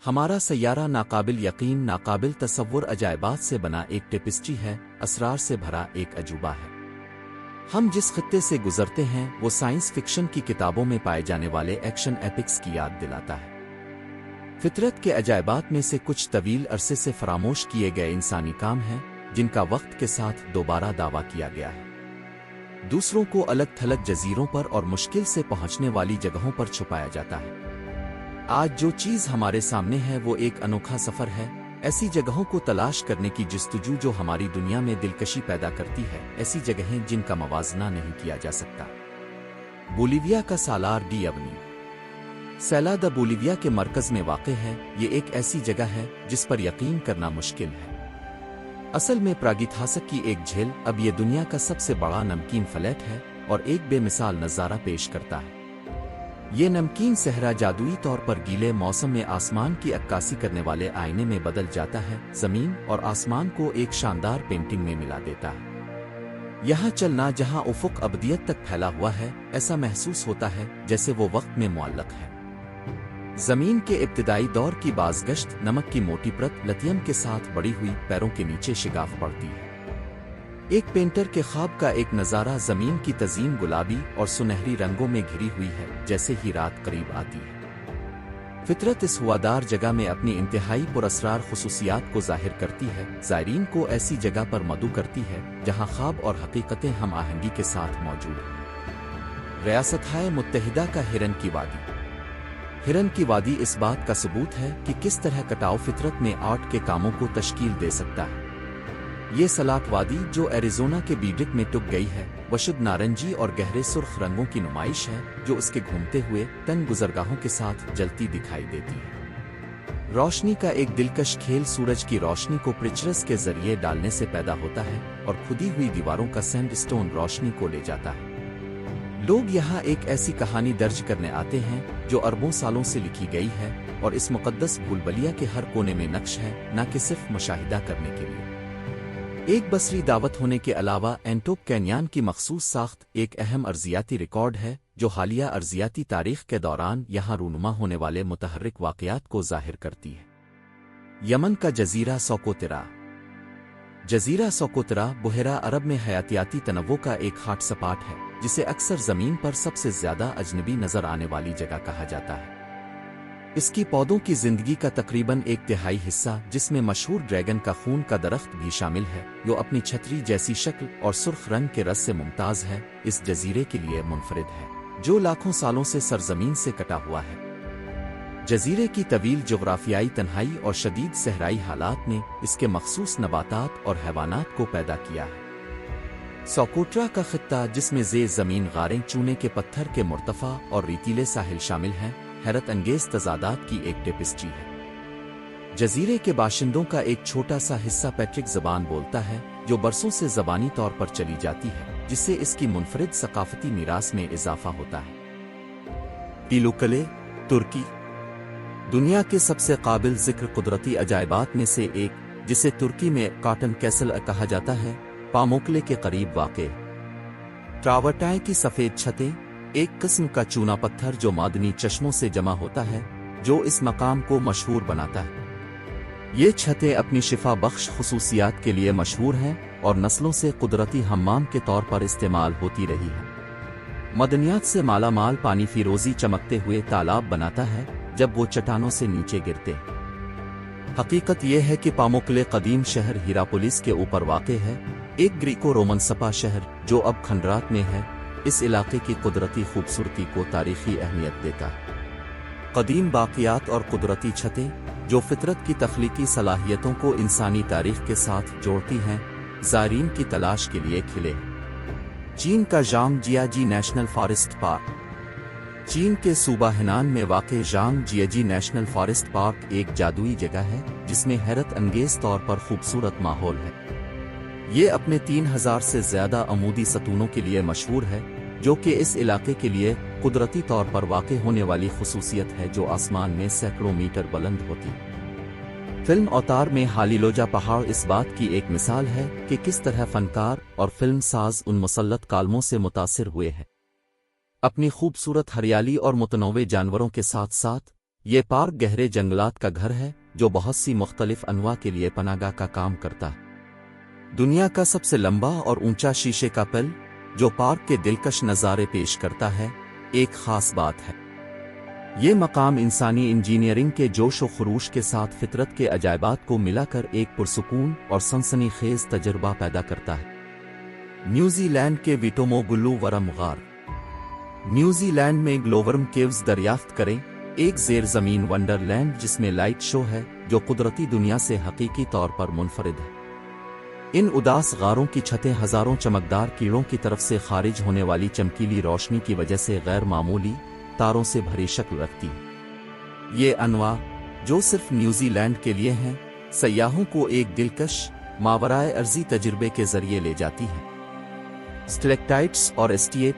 ہمارا سیارہ ناقابل یقین ناقابل تصور عجائبات سے بنا ایک ٹیپسٹری ہے، اسرار سے بھرا ایک عجوبہ ہے۔ ہم جس خطے سے گزرتے ہیں وہ سائنس فکشن کی کتابوں میں پائے جانے والے ایکشن ایپکس کی یاد دلاتا ہے۔ فطرت کے عجائبات میں سے کچھ طویل عرصے سے فراموش کیے گئے انسانی کام ہیں جن کا وقت کے ساتھ دوبارہ دعویٰ کیا گیا ہے۔ دوسروں کو الگ تھلگ جزیروں پر اور مشکل سے پہنچنے والی جگہوں پر چھپایا جاتا ہے۔ آج جو چیز ہمارے سامنے ہے وہ ایک انوکھا سفر ہے، ایسی جگہوں کو تلاش کرنے کی جستجو جو ہماری دنیا میں دلکشی پیدا کرتی ہے، ایسی جگہیں جن کا موازنہ نہیں کیا جا سکتا۔ بولیویا کا سالار ڈی ایونی سیلا دا بولیویا کے مرکز میں واقع ہے۔ یہ ایک ایسی جگہ ہے جس پر یقین کرنا مشکل ہے۔ اصل میں پراگیتھاسک کی ایک جھیل اب یہ دنیا کا سب سے بڑا نمکین فلیٹ ہے اور ایک بے مثال نظارہ پیش کرتا ہے۔ یہ نمکین صحرا جادوئی طور پر گیلے موسم میں آسمان کی عکاسی کرنے والے آئینے میں بدل جاتا ہے، زمین اور آسمان کو ایک شاندار پینٹنگ میں ملا دیتا ہے۔ یہاں چلنا جہاں افق ابدیت تک پھیلا ہوا ہے، ایسا محسوس ہوتا ہے جیسے وہ وقت میں معلق ہے۔ زمین کے ابتدائی دور کی بازگشت، نمک کی موٹی پرت لتیم کے ساتھ بڑی ہوئی پیروں کے نیچے شگاف پڑتی ہے۔ ایک پینٹر کے خواب کا ایک نظارہ، زمین کی تزئین گلابی اور سنہری رنگوں میں گھری ہوئی ہے جیسے ہی رات قریب آتی ہے۔ فطرت اس ہوادار جگہ میں اپنی انتہائی پراسرار خصوصیات کو ظاہر کرتی ہے، زائرین کو ایسی جگہ پر مدعو کرتی ہے جہاں خواب اور حقیقتیں ہم آہنگی کے ساتھ موجود ہیں۔ ریاستہائے متحدہ کا ہرن کی وادی ہرن کی وادی اس بات کا ثبوت ہے کہ کس طرح کٹاؤ فطرت میں آرٹ کے کاموں کو تشکیل دے سکتا ہے۔ یہ سلاٹ وادی جو ایریزونا کے بیڈک میں ٹک گئی ہے، وشد نارنجی اور گہرے سرخ رنگوں کی نمائش ہے جو اس کے گھومتے ہوئے تنگ گزرگاہوں کے ساتھ جلتی دکھائی دیتی ہے۔ روشنی کا ایک دلکش کھیل سورج کی روشنی کو پرچرس کے ذریعے ڈالنے سے پیدا ہوتا ہے اور کھدی ہوئی دیواروں کا سینڈ سٹون روشنی کو لے جاتا ہے۔ لوگ یہاں ایک ایسی کہانی درج کرنے آتے ہیں جو اربوں سالوں سے لکھی گئی ہے اور اس مقدس بھولبلیا کے ہر کونے میں نقش ہے، نہ کہ صرف مشاہدہ کرنے کے لیے۔ ایک بصری دعوت ہونے کے علاوہ اینٹوپ کینیان کی مخصوص ساخت ایک اہم ارضیاتی ریکارڈ ہے جو حالیہ ارضیاتی تاریخ کے دوران یہاں رونما ہونے والے متحرک واقعات کو ظاہر کرتی ہے۔ یمن کا جزیرہ سوکوترا جزیرہ سوکوترا بحیرہ عرب میں حیاتیاتی تنوع کا ایک ہاٹ سپاٹ ہے جسے اکثر زمین پر سب سے زیادہ اجنبی نظر آنے والی جگہ کہا جاتا ہے۔ اس کی پودوں کی زندگی کا تقریباً ایک تہائی حصہ، جس میں مشہور ڈریگن کا خون کا درخت بھی شامل ہے جو اپنی چھتری جیسی شکل اور سرخ رنگ کے رس سے ممتاز ہے، اس جزیرے کے لیے منفرد ہے جو لاکھوں سالوں سے سرزمین سے کٹا ہوا ہے۔ جزیرے کی طویل جغرافیائی تنہائی اور شدید صحرائی حالات نے اس کے مخصوص نباتات اور حیوانات کو پیدا کیا ہے۔ سوکوٹرا کا خطہ، جس میں زیر زمین غاریں، چونے کے پتھر کے مرتفع اور ریتیلے ساحل شامل ہیں، حیرت انگیز تضادات کی ایک ٹیپسٹری ہے۔ جزیرے کے باشندوں کا ایک چھوٹا سا حصہ پیٹرک زبان بولتا ہے جو برسوں سے زبانی طور پر چلی جاتی ہے، جس سے اس کی منفرد ثقافتی میراث میں اضافہ ہوتا ہے۔ پیلوکلے، ترکی دنیا کے سب سے قابل ذکر قدرتی عجائبات میں سے ایک، جسے ترکی میں کاٹن کیسل کہا جاتا ہے، پاموکلے کے قریب واقع ٹراورٹائن کی سفید چھتیں، ایک قسم کا چونا پتھر جو معدنی چشموں سے جمع ہوتا ہے جو اس مقام کو مشہور بناتا ہے۔ یہ چھتیں اپنی شفا بخش خصوصیات کے لیے مشہور ہیں اور نسلوں سے قدرتی حمام کے طور پر استعمال ہوتی رہی ہیں۔ معدنیات سے مالا مال پانی فیروزی چمکتے ہوئے تالاب بناتا ہے جب وہ چٹانوں سے نیچے گرتے ہیں۔ حقیقت یہ ہے کہ پاموکلے قدیم شہر ہیراپولیس کے اوپر واقع ہے، ایک گریکو رومن سپا شہر جو اب کھنڈرات میں ہے۔ اس علاقے کی قدرتی خوبصورتی کو تاریخی اہمیت دیتا ہے۔ قدیم باقیات اور قدرتی چھتیں جو فطرت کی تخلیقی صلاحیتوں کو انسانی تاریخ کے ساتھ جوڑتی ہیں، زائرین کی تلاش کے لیے کھلے۔ چین کا ژانگ جیاجی نیشنل فارسٹ پارک چین کے صوبہ ہنان میں واقع ژانگ جیاجی نیشنل فارسٹ پارک ایک جادوئی جگہ ہے جس میں حیرت انگیز طور پر خوبصورت ماحول ہے۔ یہ اپنے 3000 سے زیادہ عمودی ستونوں کے لیے مشہور ہے، جو کہ اس علاقے کے لیے قدرتی طور پر واقع ہونے والی خصوصیت ہے جو آسمان میں سینکڑوں میٹر بلند ہوتی ہے۔ فلم اوتار میں ہالیلوجا پہاڑ اس بات کی ایک مثال ہے کہ کس طرح فنکار اور فلم ساز ان مسلط کالموں سے متاثر ہوئے ہیں۔ اپنی خوبصورت ہریالی اور متنوع جانوروں کے ساتھ ساتھ یہ پارک گہرے جنگلات کا گھر ہے جو بہت سی مختلف انواع کے لیے پناہگاہ کا کام کرتا ہے۔ دنیا کا سب سے لمبا اور اونچا شیشے کا پل جو پارک کے دلکش نظارے پیش کرتا ہے ایک خاص بات ہے۔ یہ مقام انسانی انجینئرنگ کے جوش و خروش کے ساتھ فطرت کے عجائبات کو ملا کر ایک پرسکون اور سنسنی خیز تجربہ پیدا کرتا ہے۔ نیوزی لینڈ کے ویٹومو گلو ورم غار۔ نیوزی لینڈ میں گلوورم کیوز دریافت کریں، ایک زیر زمین ونڈر لینڈ جس میں لائٹ شو ہے جو قدرتی دنیا سے حقیقی طور پر منفرد ہے۔ ان اداس غاروں کی چھتیں ہزاروں چمکدار کیڑوں کی طرف سے خارج ہونے والی چمکیلی روشنی کی وجہ سے غیر معمولی تاروں سے بھری شکل رکھتی ہیں۔ یہ انواع جو صرف نیوزی لینڈ کے لیے ہیں، سیاحوں کو ایک دلکش ماورائے ارضی تجربے کے ذریعے لے جاتی ہیں۔ اسٹلیکٹائٹس اور اسٹیٹ